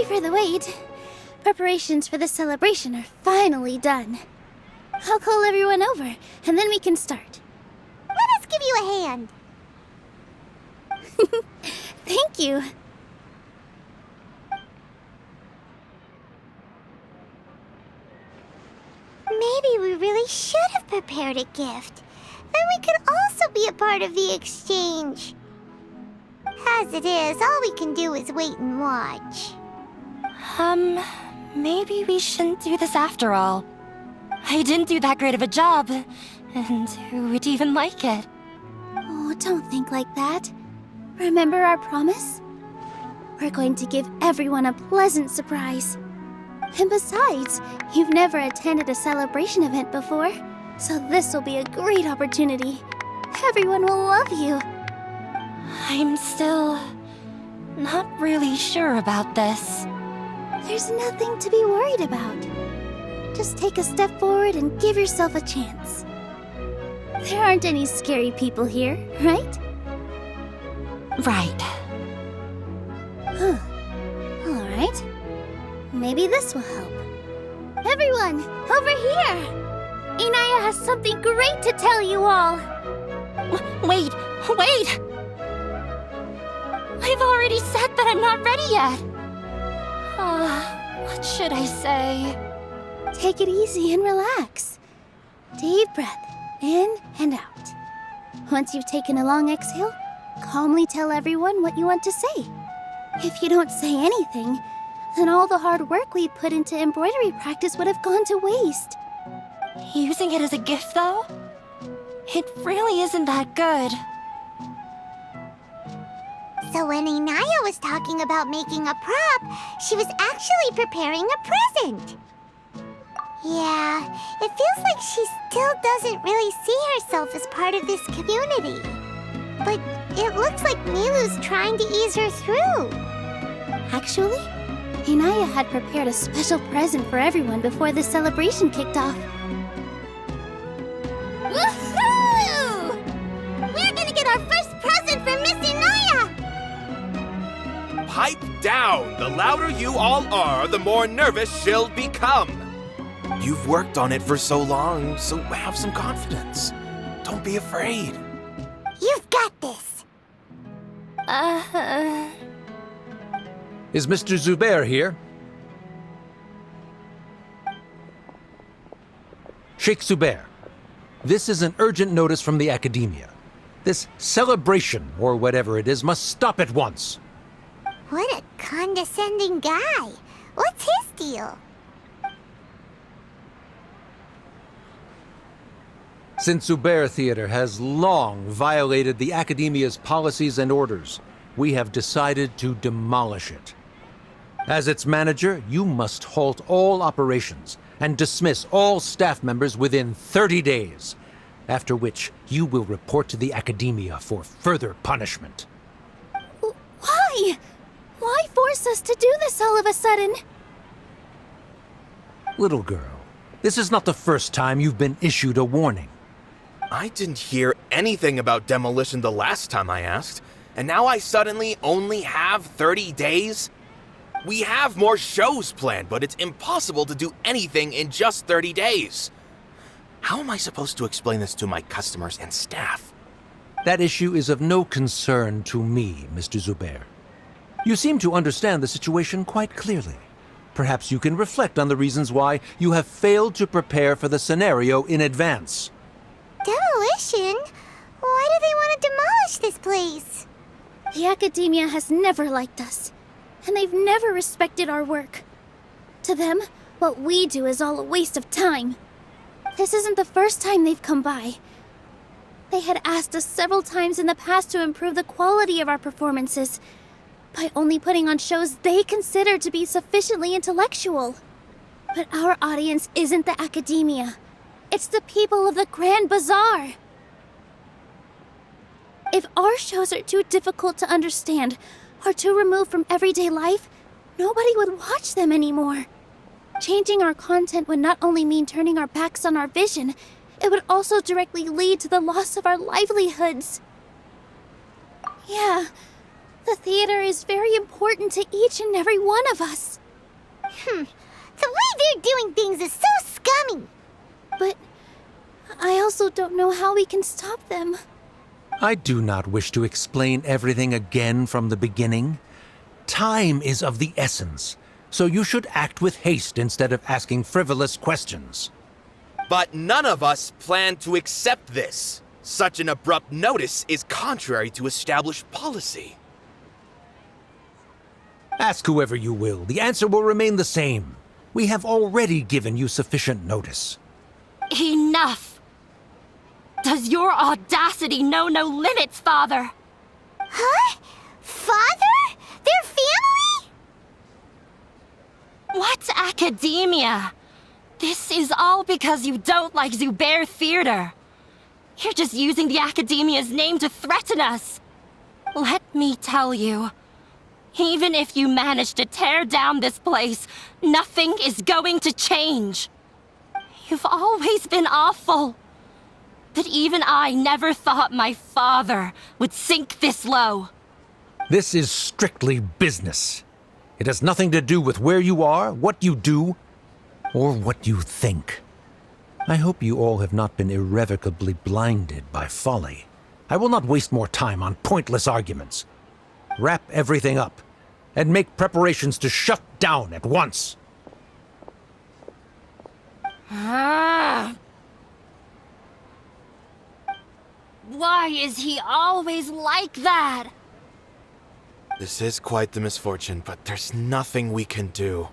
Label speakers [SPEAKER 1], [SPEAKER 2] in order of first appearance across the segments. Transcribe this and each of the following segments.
[SPEAKER 1] for the wait. Preparations for the celebration are finally done. I'll call everyone over, and then we can start.
[SPEAKER 2] Let us give you a hand.
[SPEAKER 1] Thank you.
[SPEAKER 2] Maybe we really should have prepared a gift. Then we could also be a part of the exchange. As it is, all we can do is wait and watch.
[SPEAKER 3] Maybe we shouldn't do this after all. I didn't do that great of a job, and who would even like it?
[SPEAKER 1] Oh, don't think like that. Remember our promise? We're going to give everyone a pleasant surprise. And besides, you've never attended a celebration event before, so this will be a great opportunity. Everyone will love you.
[SPEAKER 3] I'm still not really sure about this.
[SPEAKER 1] There's nothing to be worried about. Just take a step forward and give yourself a chance. There aren't any scary people here, right?
[SPEAKER 3] Right.
[SPEAKER 1] Huh. All right. Maybe this will help. Everyone, over here! Inaya has something great to tell you all!
[SPEAKER 3] Wait! I've already said that I'm not ready yet! What should I say?
[SPEAKER 1] Take it easy and relax. Deep breath, in and out. Once you've taken a long exhale, calmly tell everyone what you want to say. If you don't say anything, then all the hard work we put into embroidery practice would have gone to waste.
[SPEAKER 3] Using it as a gift, though? It really isn't that good.
[SPEAKER 2] So when Inaya was talking about making a prop, she was actually preparing a present. Yeah, it feels like she still doesn't really see herself as part of this community. But it looks like Milu's trying to ease her through.
[SPEAKER 1] Actually, Inaya had prepared a special present for everyone before the celebration kicked off.
[SPEAKER 2] Woohoo! We're gonna get our first present from Miss Inaya!
[SPEAKER 4] Pipe down! The louder you all are, the more nervous she'll become. You've worked on it for so long, so have some confidence. Don't be afraid.
[SPEAKER 2] You've got this!
[SPEAKER 5] Is Mr. Zubair here? Sheikh Zubair, this is an urgent notice from the Academia. This celebration, or whatever it is, must stop at once.
[SPEAKER 2] What a condescending guy. What's his deal?
[SPEAKER 5] Since Zubair Theater has long violated the Academia's policies and orders, we have decided to demolish it. As its manager, you must halt all operations and dismiss all staff members within 30 days, after which you will report to the Academia for further punishment.
[SPEAKER 1] Why? Why force us to do this all of a sudden?
[SPEAKER 5] Little girl, this is not the first time you've been issued a warning.
[SPEAKER 4] I didn't hear anything about demolition the last time I asked, and now I suddenly only have 30 days? We have more shows planned, but it's impossible to do anything in just 30 days. How am I supposed to explain this to my customers and staff?
[SPEAKER 5] That issue is of no concern to me, Mr. Zubair. You seem to understand the situation quite clearly. Perhaps you can reflect on the reasons why you have failed to prepare for the scenario in advance.
[SPEAKER 2] Demolition? Why do they want to demolish this place?
[SPEAKER 1] The Academia has never liked us, and they've never respected our work. To them, what we do is all a waste of time. This isn't the first time they've come by. They had asked us several times in the past to improve the quality of our performances by only putting on shows they consider to be sufficiently intellectual. But our audience isn't the Academia. It's the people of the Grand Bazaar. If our shows are too difficult to understand or too removed from everyday life, nobody would watch them anymore. Changing our content would not only mean turning our backs on our vision, it would also directly lead to the loss of our livelihoods. Yeah, The theater is very important to each and every one of us.
[SPEAKER 2] The way they're doing things is so scummy.
[SPEAKER 1] But I also don't know how we can stop them.
[SPEAKER 5] I do not wish to explain everything again from the beginning. Time is of the essence, so you should act with haste instead of asking frivolous questions.
[SPEAKER 4] But none of us plan to accept this. Such an abrupt notice is contrary to established policy.
[SPEAKER 5] Ask whoever you will, the answer will remain the same. We have already given you sufficient notice.
[SPEAKER 3] Enough! Does your audacity know no limits, Father?
[SPEAKER 2] Huh? Father? Their family?
[SPEAKER 3] What academia? This is all because you don't like Zubair Theater. You're just using the academia's name to threaten us. Let me tell you, even if you manage to tear down this place, nothing is going to change. You've always been awful. But even I never thought my father would sink this low.
[SPEAKER 5] This is strictly business. It has nothing to do with where you are, what you do, or what you think. I hope you all have not been irrevocably blinded by folly. I will not waste more time on pointless arguments. Wrap everything up, and make preparations to shut down at once.
[SPEAKER 3] Why is he always like that?
[SPEAKER 4] This is quite the misfortune, but there's nothing we can do.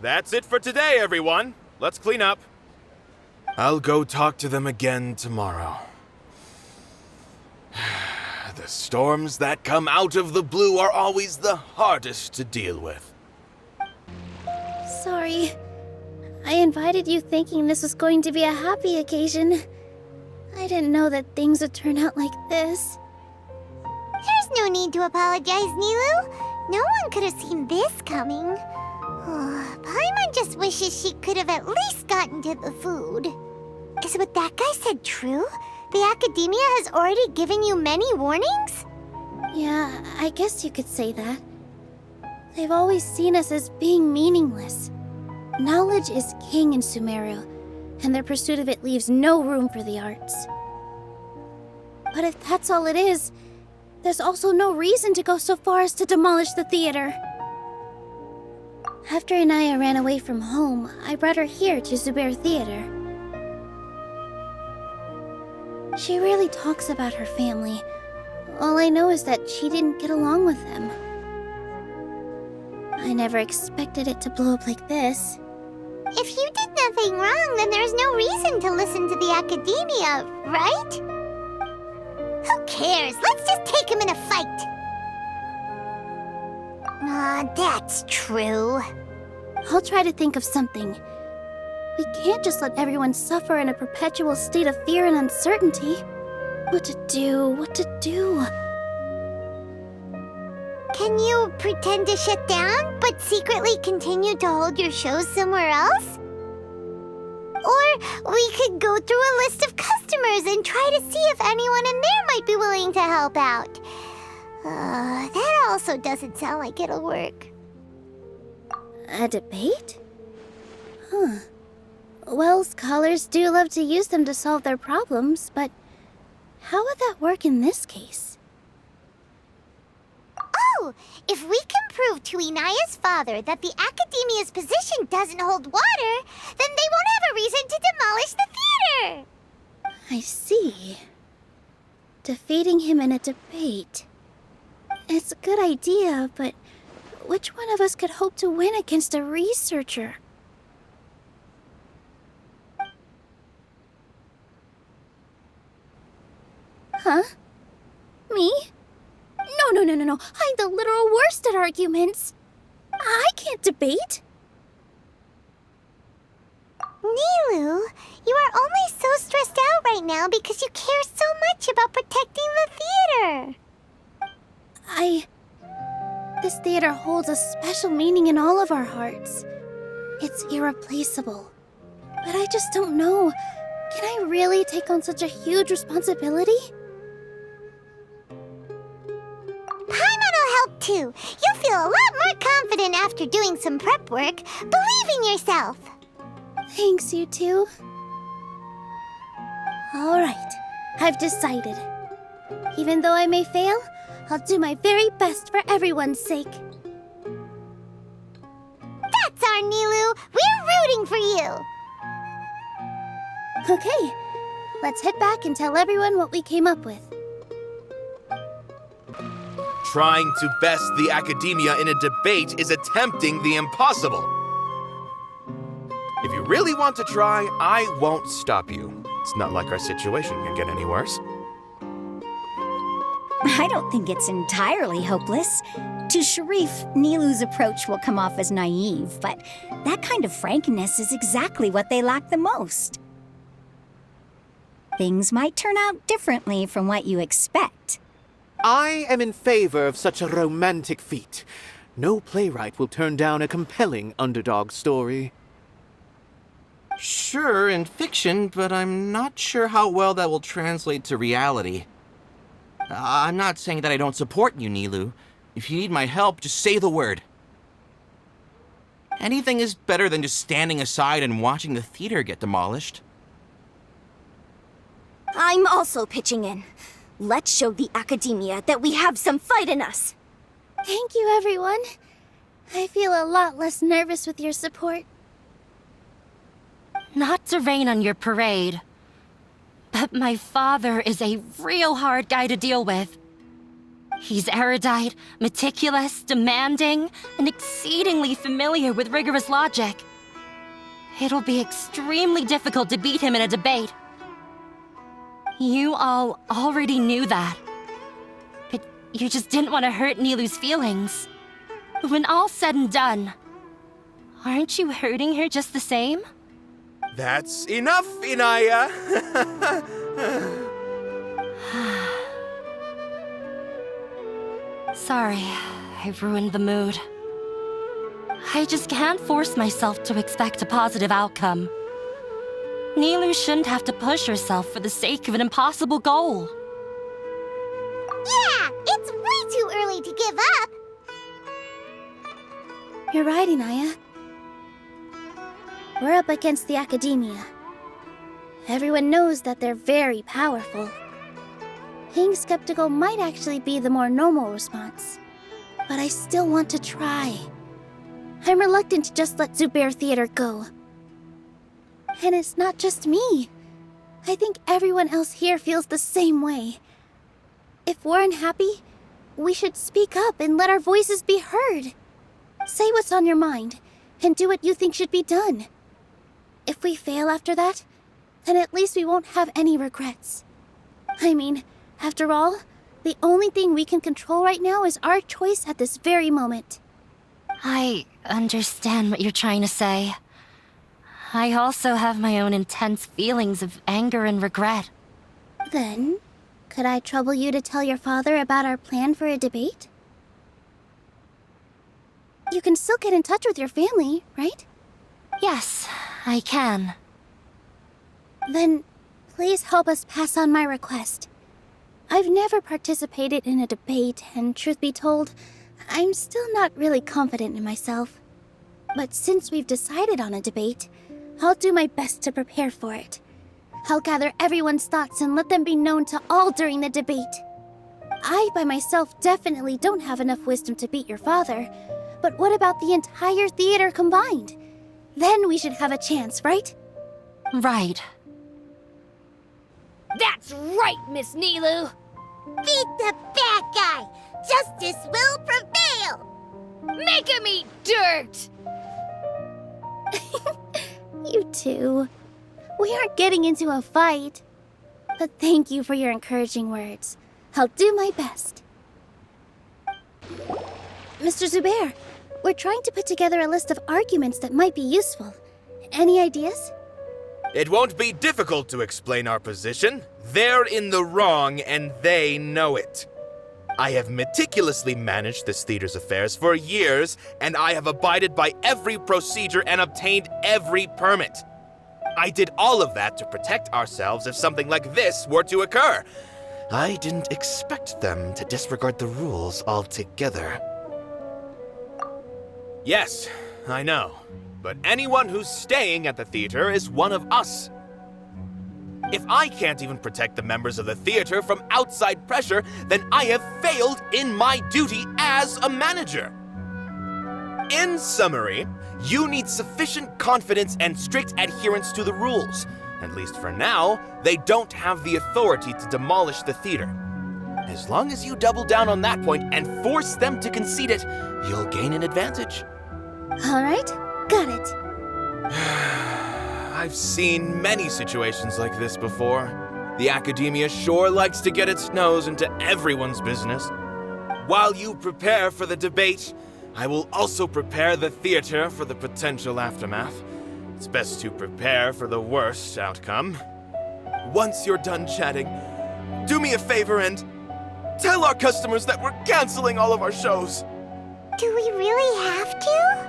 [SPEAKER 4] That's it for today, everyone. Let's clean up. I'll go talk to them again tomorrow. The storms that come out of the blue are always the hardest to deal with.
[SPEAKER 1] Sorry. I invited you thinking this was going to be a happy occasion. I didn't know that things would turn out like this.
[SPEAKER 2] There's no need to apologize, Nilu. No one could have seen this coming. Paimon just wishes she could have at least gotten to the food. Is what that guy said true? The Academia has already given you many warnings?
[SPEAKER 1] Yeah, I guess you could say that. They've always seen us as being meaningless. Knowledge is king in Sumeru, and their pursuit of it leaves no room for the arts. But if that's all it is, there's also no reason to go so far as to demolish the theater. After Inaya ran away from home, I brought her here to Zubair Theater. She rarely talks about her family. All I know is that she didn't get along with them. I never expected it to blow up like this.
[SPEAKER 2] If you did nothing wrong, then there's no reason to listen to the Academia, right? Who cares? Let's just take him in a fight. That's true.
[SPEAKER 1] I'll try to think of something. We can't just let everyone suffer in a perpetual state of fear and uncertainty. What to do?
[SPEAKER 2] Can you pretend to shut down, but secretly continue to hold your shows somewhere else? Or we could go through a list of customers and try to see if anyone in there might be willing to help out. That also doesn't sound like it'll work.
[SPEAKER 1] A debate? Huh. Well, scholars do love to use them to solve their problems, but how would that work in this case?
[SPEAKER 2] Oh, if we can prove to Inaya's father that the Academia's position doesn't hold water, then they won't have a reason to demolish the theater!
[SPEAKER 1] I see. Defeating him in a debate. It's a good idea, but which one of us could hope to win against a researcher? Huh? Me? No. I'm the literal worst at arguments. I can't debate.
[SPEAKER 2] Nilu, you are only so stressed out right now because you care so much about protecting the theater.
[SPEAKER 1] This theater holds a special meaning in all of our hearts. It's irreplaceable. But I just don't know. Can I really take on such a huge responsibility?
[SPEAKER 2] Paimon will too. You'll feel a lot more confident after doing some prep work. Believe in yourself.
[SPEAKER 1] Thanks, you two. All right, I've decided. Even though I may fail, I'll do my very best for everyone's sake.
[SPEAKER 2] That's our Nilu. We're rooting for you.
[SPEAKER 1] Okay, let's head back and tell everyone what we came up with.
[SPEAKER 4] Trying to best the academia in a debate is attempting the impossible. If you really want to try, I won't stop you. It's not like our situation can get any worse.
[SPEAKER 6] I don't think it's entirely hopeless. To Sharif, Nilu's approach will come off as naive, but that kind of frankness is exactly what they lack the most. Things might turn out differently from what you expect.
[SPEAKER 7] I am in favor of such a romantic feat. No playwright will turn down a compelling underdog story.
[SPEAKER 8] Sure, in fiction, but I'm not sure how well that will translate to reality. I'm not saying that I don't support you, Nilu. If you need my help, just say the word. Anything is better than just standing aside and watching the theater get demolished.
[SPEAKER 9] I'm also pitching in. Let's show the academia that we have some fight in us.
[SPEAKER 1] Thank you, everyone. I feel a lot less nervous with your support.
[SPEAKER 3] Not to rain on your parade, but my father is a real hard guy to deal with. He's erudite, meticulous, demanding, and exceedingly familiar with rigorous logic. It'll be extremely difficult to beat him in a debate. You all already knew that. But you just didn't want to hurt Nilu's feelings. When all's said and done, aren't you hurting her just the same?
[SPEAKER 4] That's enough, Inaya!
[SPEAKER 3] Sorry, I ruined the mood. I just can't force myself to expect a positive outcome. Nilu shouldn't have to push herself for the sake of an impossible goal.
[SPEAKER 2] Yeah, it's way too early to give up.
[SPEAKER 1] You're right, Inaya. We're up against the academia. Everyone knows that they're very powerful. Being skeptical might actually be the more normal response. But I still want to try. I'm reluctant to just let Zubair Theater go. And it's not just me. I think everyone else here feels the same way. If we're unhappy, we should speak up and let our voices be heard. Say what's on your mind, and do what you think should be done. If we fail after that, then at least we won't have any regrets. I mean, after all, the only thing we can control right now is our choice at this very moment.
[SPEAKER 3] I understand what you're trying to say. I also have my own intense feelings of anger and regret.
[SPEAKER 1] Then, could I trouble you to tell your father about our plan for a debate? You can still get in touch with your family, right?
[SPEAKER 3] Yes, I can.
[SPEAKER 1] Then, please help us pass on my request. I've never participated in a debate, and truth be told, I'm still not really confident in myself. But since we've decided on a debate, I'll do my best to prepare for it. I'll gather everyone's thoughts and let them be known to all during the debate. I, by myself, definitely don't have enough wisdom to beat your father, but what about the entire theater combined? Then we should have a chance, right?
[SPEAKER 3] Right.
[SPEAKER 9] That's right, Miss Nilu.
[SPEAKER 2] Beat the bad guy. Justice will prevail.
[SPEAKER 9] Make him eat dirt.
[SPEAKER 1] You two. We aren't getting into a fight. But thank you for your encouraging words. I'll do my best. Mr. Zubair, we're trying to put together a list of arguments that might be useful. Any ideas?
[SPEAKER 4] It won't be difficult to explain our position. They're in the wrong, and they know it. I have meticulously managed this theater's affairs for years, and I have abided by every procedure and obtained every permit. I did all of that to protect ourselves if something like this were to occur. I didn't expect them to disregard the rules altogether. Yes, I know. But anyone who's staying at the theater is one of us. If I can't even protect the members of the theater from outside pressure, then I have failed in my duty as a manager. In summary, you need sufficient confidence and strict adherence to the rules. At least for now, they don't have the authority to demolish the theater. As long as you double down on that point and force them to concede it, you'll gain an advantage.
[SPEAKER 1] All right, got it.
[SPEAKER 4] I've seen many situations like this before. The academia sure likes to get its nose into everyone's business. While you prepare for the debate, I will also prepare the theater for the potential aftermath. It's best to prepare for the worst outcome. Once you're done chatting, do me a favor and tell our customers that we're canceling all of our shows.
[SPEAKER 2] Do we really have to?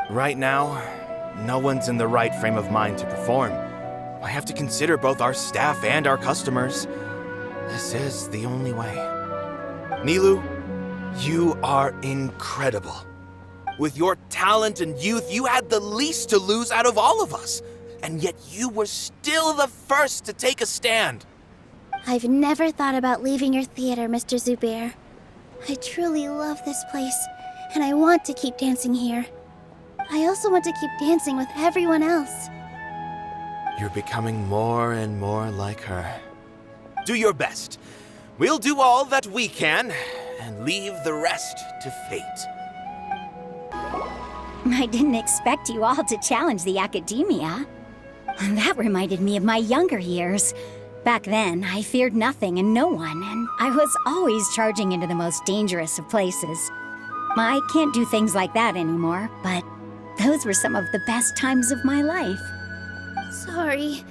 [SPEAKER 4] Right now, no one's in the right frame of mind to perform. I have to consider both our staff and our customers. This is the only way. Nilou, you are incredible. With your talent and youth, you had the least to lose out of all of us. And yet you were still the first to take a stand.
[SPEAKER 1] I've never thought about leaving your theater, Mr. Zubair. I truly love this place, and I want to keep dancing here. I also want to keep dancing with everyone else.
[SPEAKER 4] You're becoming more and more like her. Do your best. We'll do all that we can, and leave the rest to fate.
[SPEAKER 6] I didn't expect you all to challenge the academia. That reminded me of my younger years. Back then, I feared nothing and no one, and I was always charging into the most dangerous of places. I can't do things like that anymore, but those were some of the best times of my life.
[SPEAKER 1] Sorry.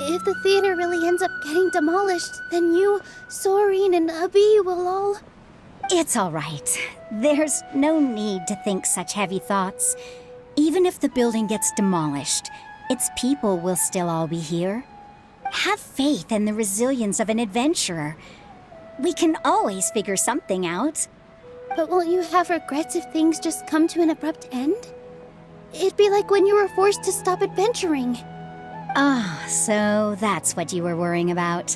[SPEAKER 1] If the theater really ends up getting demolished, then you, Soren, and Abi will all...
[SPEAKER 6] It's all right. There's no need to think such heavy thoughts. Even if the building gets demolished, its people will still all be here. Have faith in the resilience of an adventurer. We can always figure something out.
[SPEAKER 1] But won't you have regrets if things just come to an abrupt end? It'd be like when you were forced to stop adventuring.
[SPEAKER 6] Ah, so that's what you were worrying about.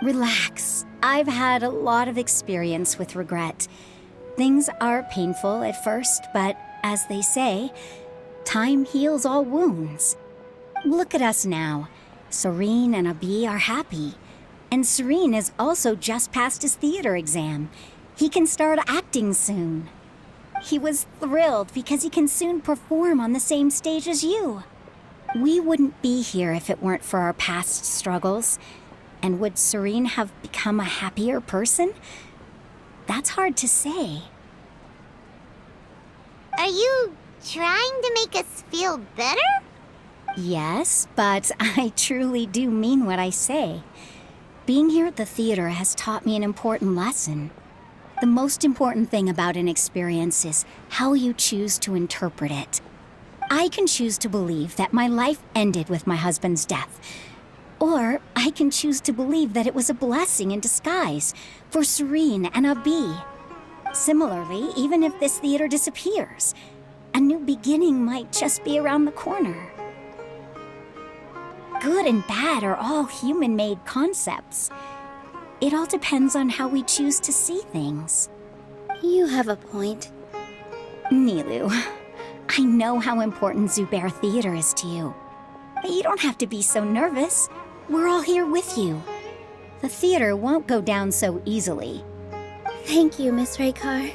[SPEAKER 6] Relax. I've had a lot of experience with regret. Things are painful at first, but as they say, time heals all wounds. Look at us now. Soren and Abi are happy. And Soren has also just passed his theater exam. He can start acting soon. He was thrilled because he can soon perform on the same stage as you. We wouldn't be here if it weren't for our past struggles. And would Soren have become a happier person? That's hard to say.
[SPEAKER 2] Are you trying to make us feel better?
[SPEAKER 6] Yes, but I truly do mean what I say. Being here at the theater has taught me an important lesson. The most important thing about an experience is how you choose to interpret it. I can choose to believe that my life ended with my husband's death. Or I can choose to believe that it was a blessing in disguise for Soren and Abi. Similarly, even if this theater disappears, a new beginning might just be around the corner. Good and bad are all human-made concepts. It all depends on how we choose to see things.
[SPEAKER 1] You have a point.
[SPEAKER 6] Nilou, I know how important Zubair Theater is to you. But you don't have to be so nervous. We're all here with you. The theater won't go down so easily.
[SPEAKER 1] Thank you, Miss Raykar.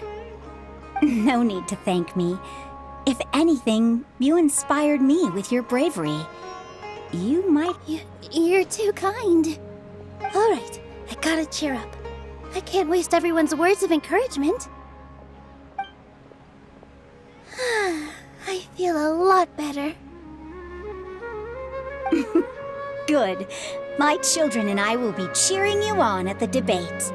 [SPEAKER 6] No need to thank me. If anything, you inspired me with your bravery. You might...
[SPEAKER 1] You're too kind. All right, I gotta cheer up. I can't waste everyone's words of encouragement. I feel a lot better.
[SPEAKER 6] Good. My children and I will be cheering you on at the debate.